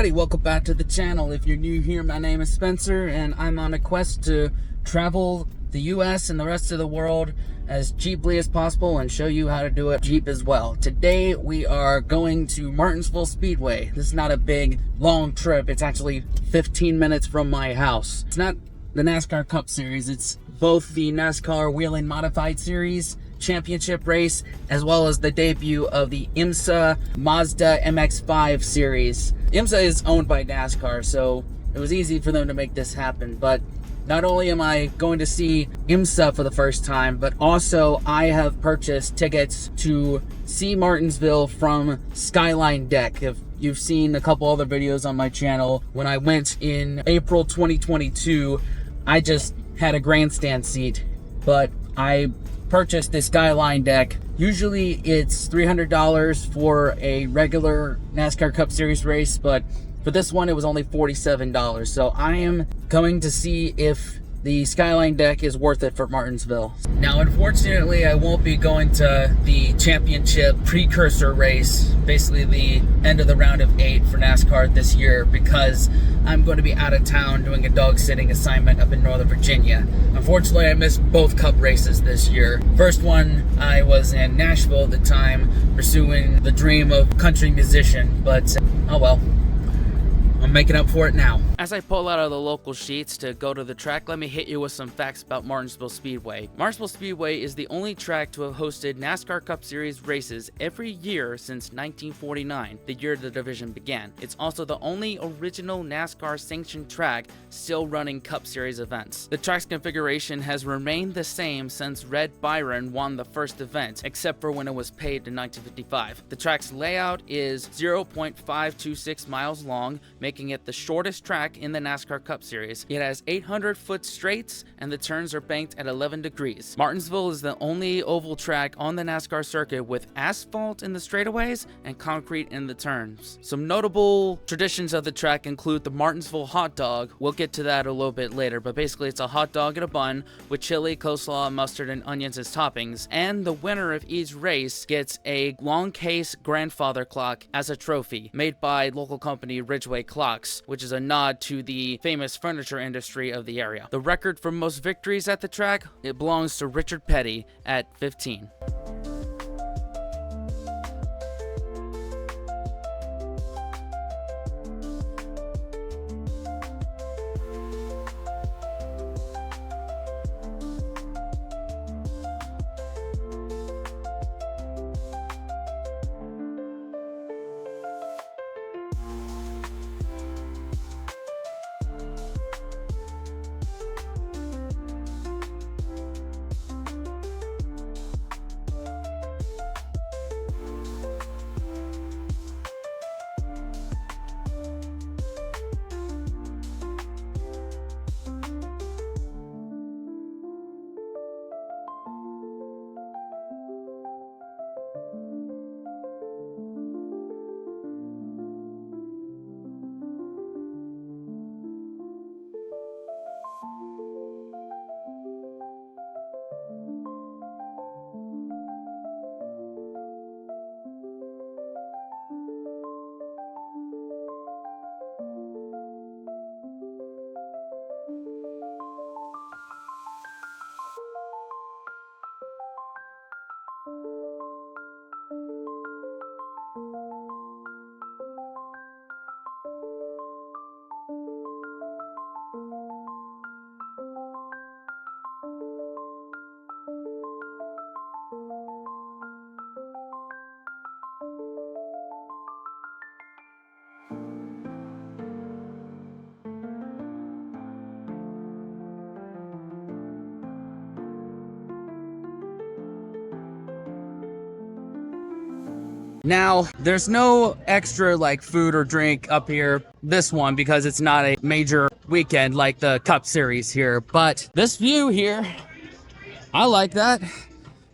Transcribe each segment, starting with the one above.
everybody, welcome back to the channel. If you're new here, my name is Spencer and I'm on a quest to travel the US and the rest of the world as cheaply as possible and show you how to do it cheap as well. Today we are going to Martinsville Speedway. This is not a big long trip. It's actually 15 minutes from my house. It's not the NASCAR Cup Series. It's both the NASCAR Whelen Modified Series championship race as well as the debut of the IMSA Mazda MX-5 series. IMSA is owned by NASCAR, so it was easy for them to make this happen. But not only am I going to see IMSA for the first time, but also I have purchased tickets to see Martinsville from Skyline Deck. If you've seen a couple other videos on my channel, when I went in April 2022, I just had a grandstand seat, but I purchased this Skyline Deck. Usually it's $300 for a regular NASCAR Cup Series race, but for this one it was only $47. So I am going to see if the Skyline Deck is worth it for Martinsville. Now, unfortunately, I won't be going to the championship precursor race, basically the end of the round of 8 for NASCAR this year, because I'm going to be out of town doing a dog sitting assignment up in Northern Virginia. Unfortunately, I missed both Cup races this year. First one, I was in Nashville at the time, pursuing the dream of country musician, but oh well. I'm making up for it now. As I pull out of the local sheets to go to the track, let me hit you with some facts about Martinsville Speedway. Martinsville Speedway is the only track to have hosted NASCAR Cup Series races every year since 1949, the year the division began. It's also the only original NASCAR sanctioned track still running Cup Series events. The track's configuration has remained the same since Red Byron won the first event, except for when it was paved in 1955. The track's layout is 0.526 miles long, making it the shortest track in the NASCAR Cup Series. It has 800-foot straights, and the turns are banked at 11 degrees. Martinsville is the only oval track on the NASCAR circuit with asphalt in the straightaways and concrete in the turns. Some notable traditions of the track include the Martinsville hot dog. We'll get to that a little bit later, but basically it's a hot dog in a bun with chili, coleslaw, mustard, and onions as toppings, and the winner of each race gets a long case grandfather clock as a trophy, made by local company Ridgeway Clocks, which is a nod to the famous furniture industry of the area. The record for most victories at the track, it belongs to Richard Petty at 15. Now, there's no extra like food or drink up here this one because it's not a major weekend like the Cup Series here, but this view here, I like that.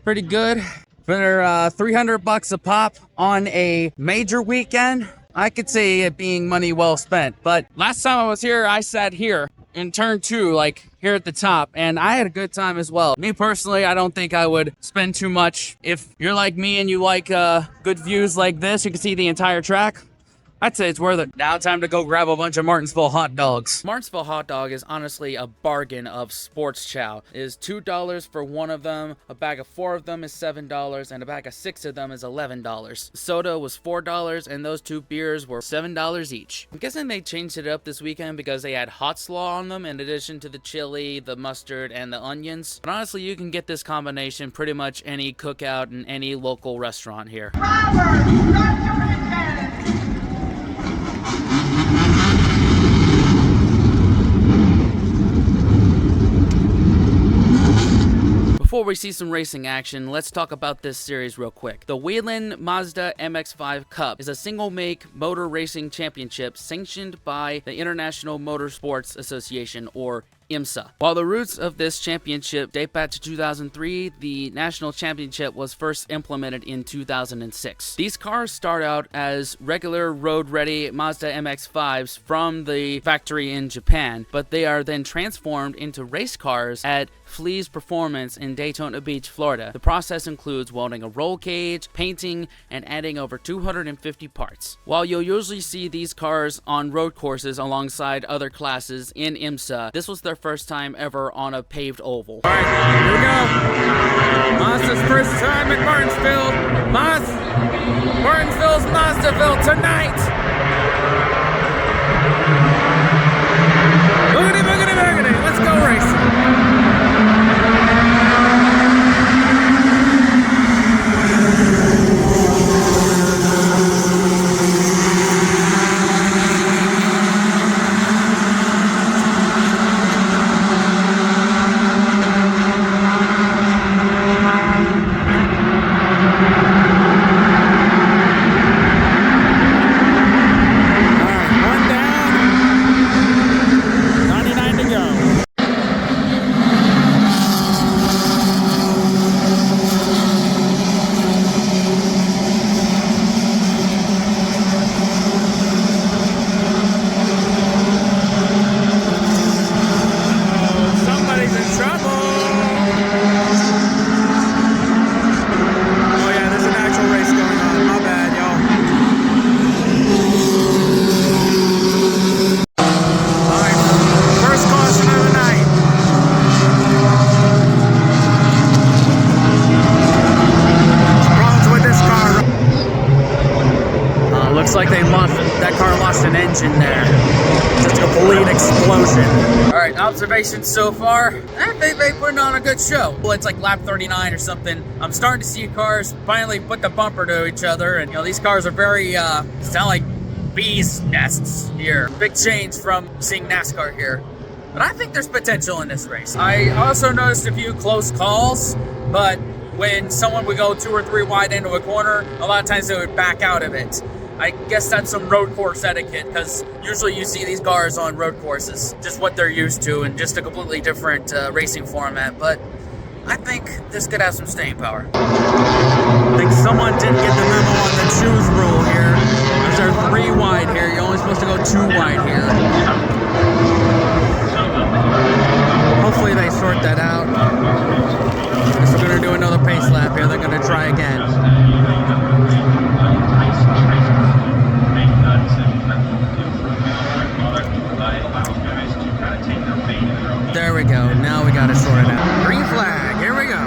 Pretty good. For $300 a pop on a major weekend, I could see it being money well spent. But last time I was here, I sat here in turn 2, like here at the top, and I had a good time as well. Me personally, I don't think I would spend too much. If you're like me and you like good views like this, you can see the entire track. I'd say it's worth it. Now time to go grab a bunch of Martinsville hot dogs. Martinsville hot dog is honestly a bargain of sports chow. It is $2 for one of them, a bag of 4 of them is $7, and a bag of 6 of them is $11. Soda was $4, and those 2 beers were $7 each. I'm guessing they changed it up this weekend because they had hot slaw on them in addition to the chili, the mustard, and the onions. But honestly, you can get this combination pretty much any cookout in any local restaurant here. Before we see some racing action, let's talk about this series real quick. The Whelen Mazda MX-5 Cup is a single-make motor racing championship sanctioned by the International Motorsports Association, or IMSA. While the roots of this championship date back to 2003, the national championship was first implemented in 2006. These cars start out as regular road-ready Mazda MX-5s from the factory in Japan, but they are then transformed into race cars at Flea's Performance in Daytona Beach, Florida. The process includes welding a roll cage, painting, and adding over 250 parts. While you'll usually see these cars on road courses alongside other classes in IMSA, this was their first time ever on a paved oval. All right, here we go. Mazda's first time at Martinsville. Martinsville's Mazdaville tonight. Boogity, boogity, boogity. Let's go racing. Looks like that car lost an engine there. Just a complete explosion. All right, observations so far. I think they put on a good show. Well, it's like lap 39 or something. I'm starting to see cars finally put the bumper to each other, and these cars are very sound like bees' nests here. Big change from seeing NASCAR here. But I think there's potential in this race. I also noticed a few close calls, but when someone would go 2 or 3 wide into a corner, a lot of times they would back out of it. I guess that's some road course etiquette, because usually you see these cars on road courses, just what they're used to and just a completely different racing format. But I think this could have some staying power. I think someone didn't get the memo on the choose rule here. There's our 3 wide here. You're only supposed to go 2 wide here. Hopefully they sort that out. Guess we're going to do another pace lap here. They're going to try again. There we go. Now we got it sorted out. Green flag. Here we go.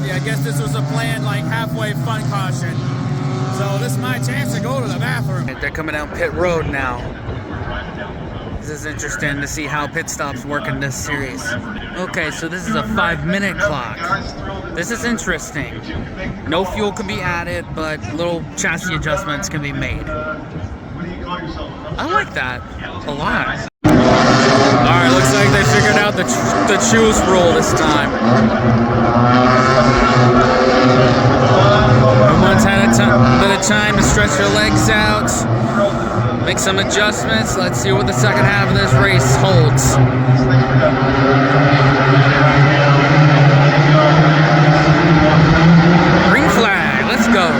I guess this was a planned like halfway fun caution. So this is my chance to go to the bathroom. They're coming down pit road now. This is interesting to see how pit stops work in this series. Okay, so this is a 5-minute clock. This is interesting. No fuel can be added, but little chassis adjustments can be made. I like that a lot. Alright, looks like they figured out the choose rule this time. Everyone's had a bit of time to stretch their legs out, make some adjustments. Let's see what the second half of this race holds. Green flag, let's go.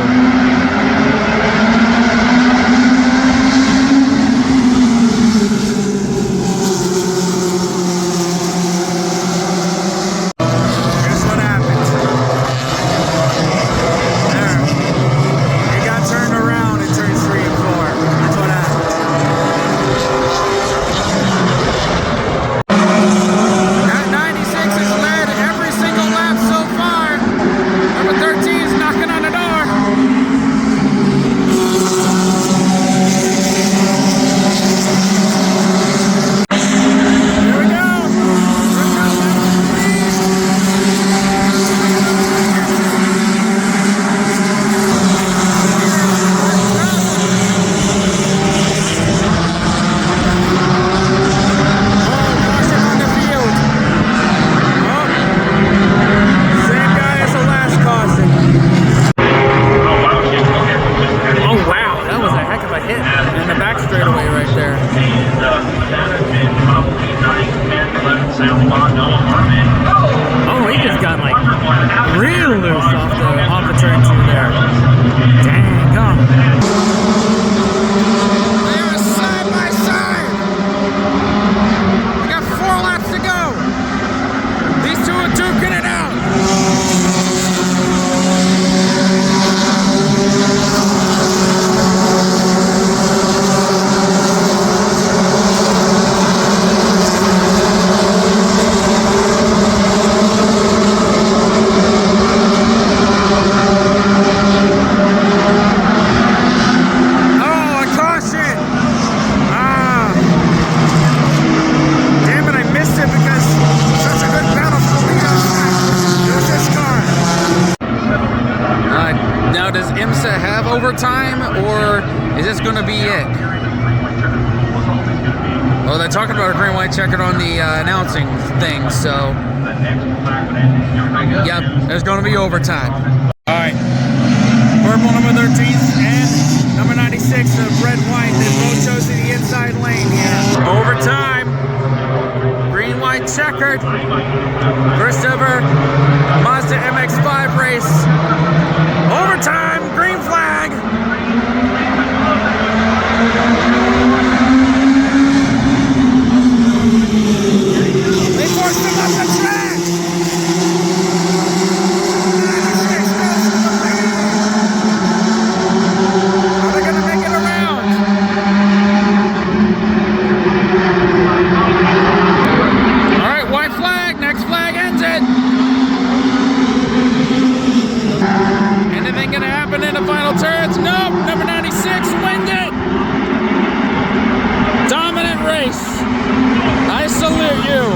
Oh, he just got like real loose off the turn two there. Dang, come. They're side by side. We got 4 laps to go. These two are duking it out. Overtime, or is this going to be it? Well, they're talking about a green white checkered on the announcing thing, so yep, there's going to be overtime. All right, purple number 13 and number 96 of red white. They both chose the inside lane here. Overtime, green white checkered. First ever Mazda MX-5 race. Overtime, green flag. They forced him up the track. Are they gonna make it around? All right, white flag. Next flag ends it. Anything gonna happen in the final turns? Nope. Number 96 wins it. Dominant race. I salute you.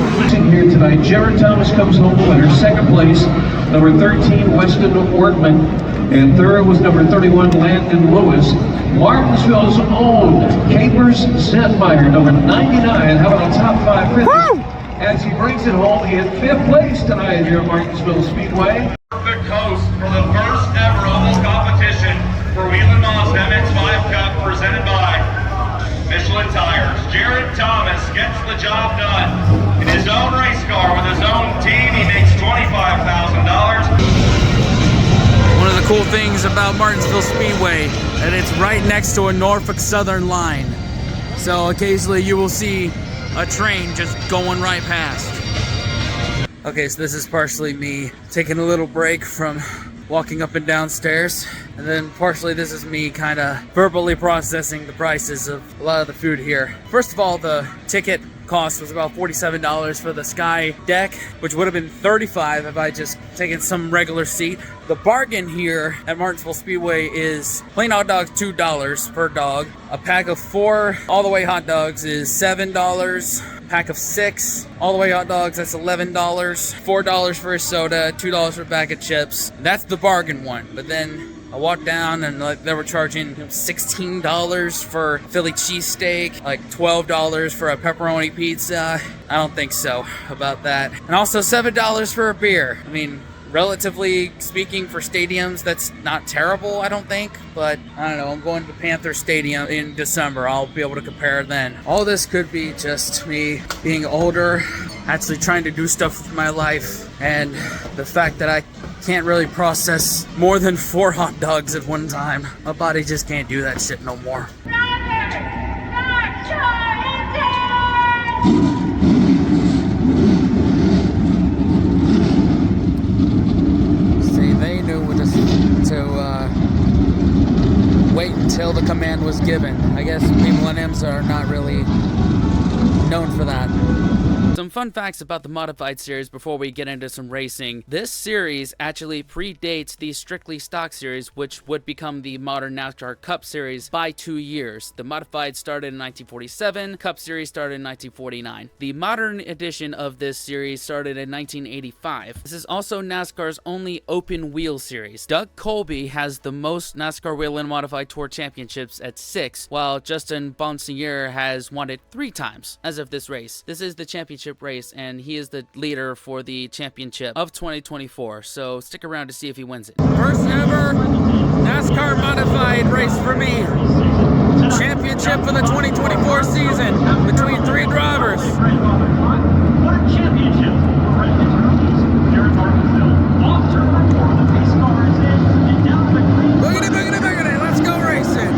Here tonight, Jared Thomas comes home winner. Second place, number 13, Weston Workman. And third was number 31, Landon Lewis. Martinsville's own Capers Zentmeyer, number 99. How about a top 5 finish? As he brings it home in 5th place tonight here at Martinsville Speedway. The coast for the first ever oval competition for Whelen Mazda MX-5 Cup presented by Michelin Tires. Jared Thomas gets the job done in his own race car with his own team. He makes $25,000. One of the cool things about Martinsville Speedway, that it's right next to a Norfolk Southern line. So occasionally you will see a train just going right past. Okay, so this is partially me taking a little break from walking up and down stairs, and then partially this is me kind of verbally processing the prices of a lot of the food here. First of all, the ticket cost was about $47 for the Sky deck, which would have been $35 if I just taken some regular seat. The bargain here at Martinsville Speedway is plain hot dogs $2 per dog. A pack of 4 all-the-way hot dogs is $7. Pack of 6 all-the-way hot dogs, that's $11. $4 for a soda, $2 for a bag of chips. That's the bargain one. But then I walked down and like they were charging $16 for Philly cheesesteak, like $12 for a pepperoni pizza. I don't think so about that. And also $7 for a beer. I mean, relatively speaking, for stadiums, that's not terrible, I don't think. But I don't know, I'm going to Panther Stadium in December. I'll be able to compare then. All this could be just me being older, actually trying to do stuff with my life, and the fact that I can't really process more than 4 hot dogs at one time. My body just can't do that shit no more. See, they knew to wait until the command was given. I guess Millenniums are not really known for that. Some fun facts about the modified series before we get into some racing. This series actually predates the strictly stock series, which would become the modern NASCAR Cup series, by 2 years. The modified started in 1947, Cup series started in 1949. The modern edition of this series started in 1985. This is also NASCAR's only open wheel series. Doug Colby has the most NASCAR Whelen Modified Tour Championships at 6, while Justin Bonsignore has won it 3 times as of this race. This is the championship race, and he is the leader for the championship of 2024, so stick around to see if he wins it. First ever NASCAR modified race for me. Championship for the 2024 season between 3 drivers. What a championship for here in Martinsville. Off turn 4, the pace car is in, and down the green. Boogity, boogity, boogity, let's go racing.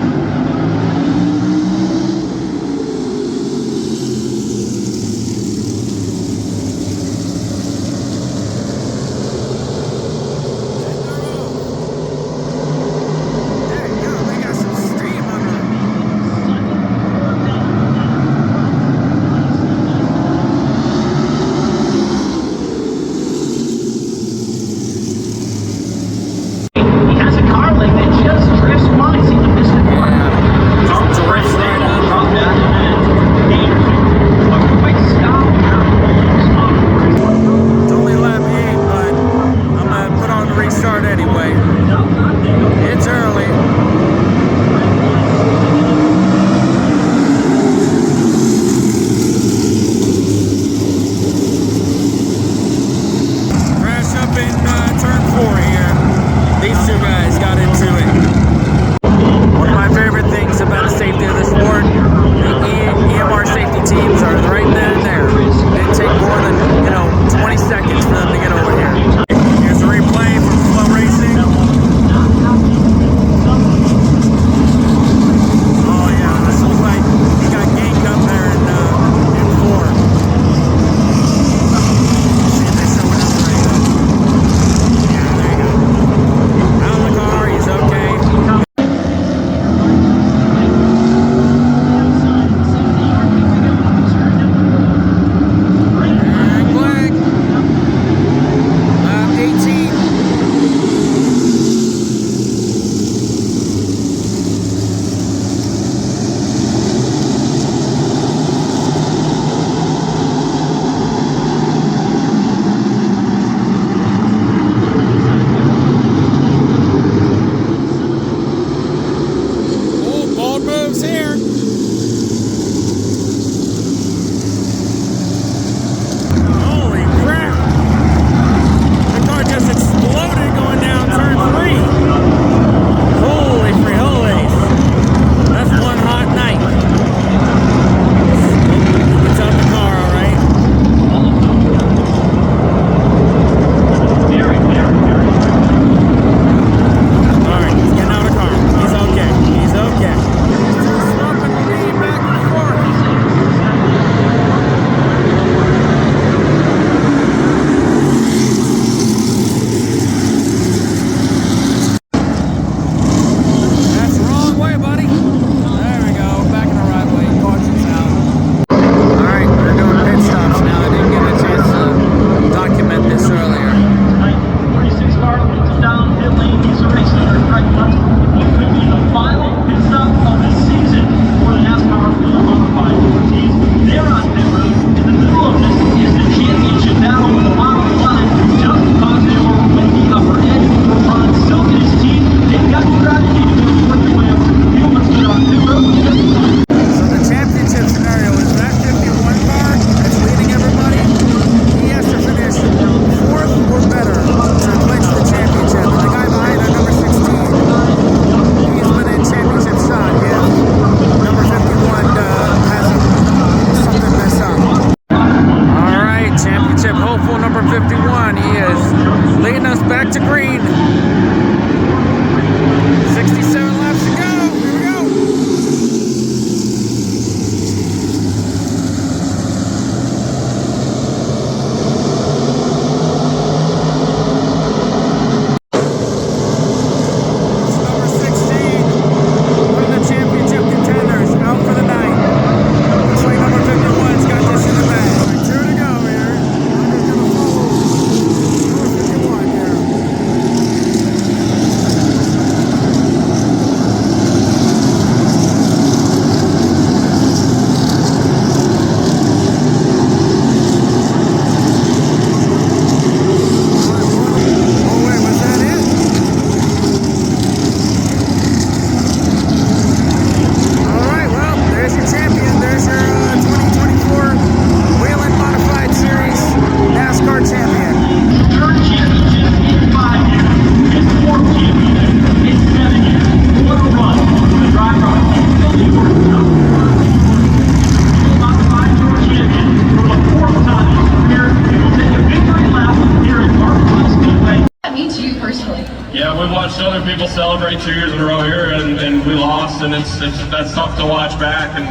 that's tough to watch back, and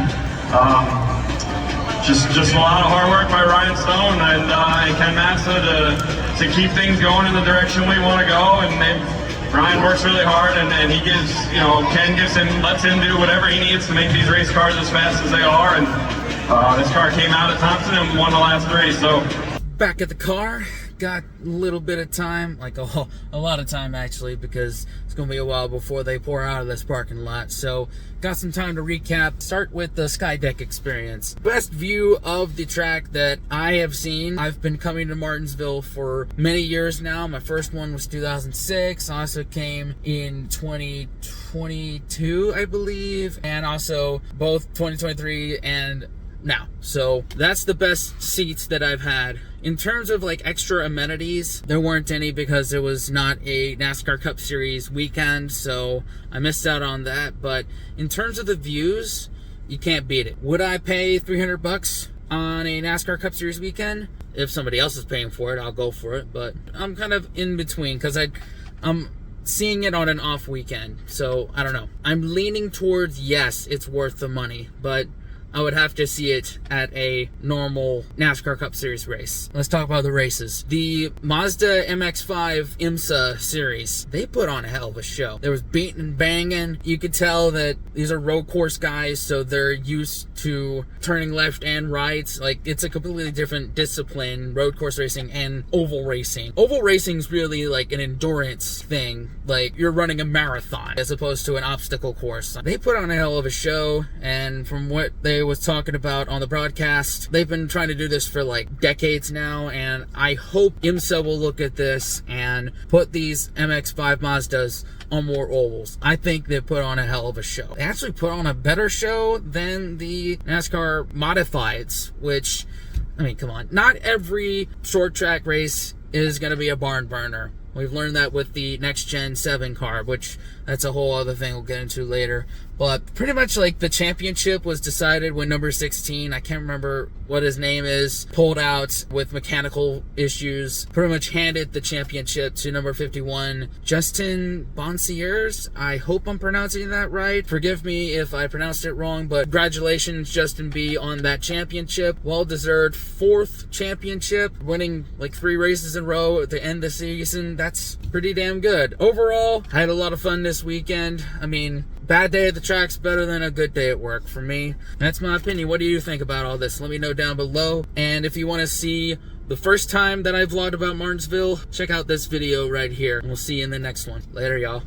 just a lot of hard work by Ryan Stone and Ken Massa to keep things going in the direction we want to go. And Ryan works really hard, and he gives, Ken lets him do whatever he needs to make these race cars as fast as they are. And this car came out at Thompson and won the last race. So back at the car, got a little bit of time, like a lot of time actually, because it's gonna be a while before they pour out of this parking lot. So got some time to recap. Start with the sky deck experience. Best view of the track that I have seen. I've been coming to Martinsville for many years now. My first one was 2006. I also came in 2022, I believe, and also both 2023 and now. So that's the best seats that I've had. In terms of like extra amenities, there weren't any because it was not a NASCAR Cup Series weekend, so I missed out on that. But in terms of the views, you can't beat it. Would I pay $300 on a NASCAR Cup Series weekend? If somebody else is paying for it, I'll go for it. But I'm kind of in between because I'm seeing it on an off weekend, so I don't know. I'm leaning towards yes, it's worth the money, but I would have to see it at a normal NASCAR Cup Series race. Let's talk about the races. The Mazda MX-5 IMSA series, they put on a hell of a show. There was beating and banging. You could tell that these are road course guys, so they're used to turning left and right. Like, it's a completely different discipline, road course racing and oval racing. Oval racing is really like an endurance thing. Like, you're running a marathon as opposed to an obstacle course. They put on a hell of a show, and from what they was talking about on the broadcast, they've been trying to do this for like decades now, and I hope IMSA will look at this and put these MX-5 Mazdas on more ovals. I think they put on a hell of a show. They actually put on a better show than the NASCAR Modifieds, which, I mean, come on. Not every short track race is going to be a barn burner. We've learned that with the Next Gen 7 car, which that's a whole other thing we'll get into later. But pretty much like the championship was decided when number 16, I can't remember what his name is, pulled out with mechanical issues. Pretty much handed the championship to number 51, Justin Bonsiers. I hope I'm pronouncing that right. Forgive me if I pronounced it wrong, but congratulations, Justin B, on that championship. Well-deserved 4th championship, winning like 3 races in a row at the end of the season. That's pretty damn good. Overall, I had a lot of fun this weekend. I mean, bad day at the track's better than a good day at work for me. That's my opinion. What do you think about all this? Let me know down below. And if you want to see the first time that I vlogged about Martinsville, check out this video right here. And we'll see you in the next one. Later, y'all.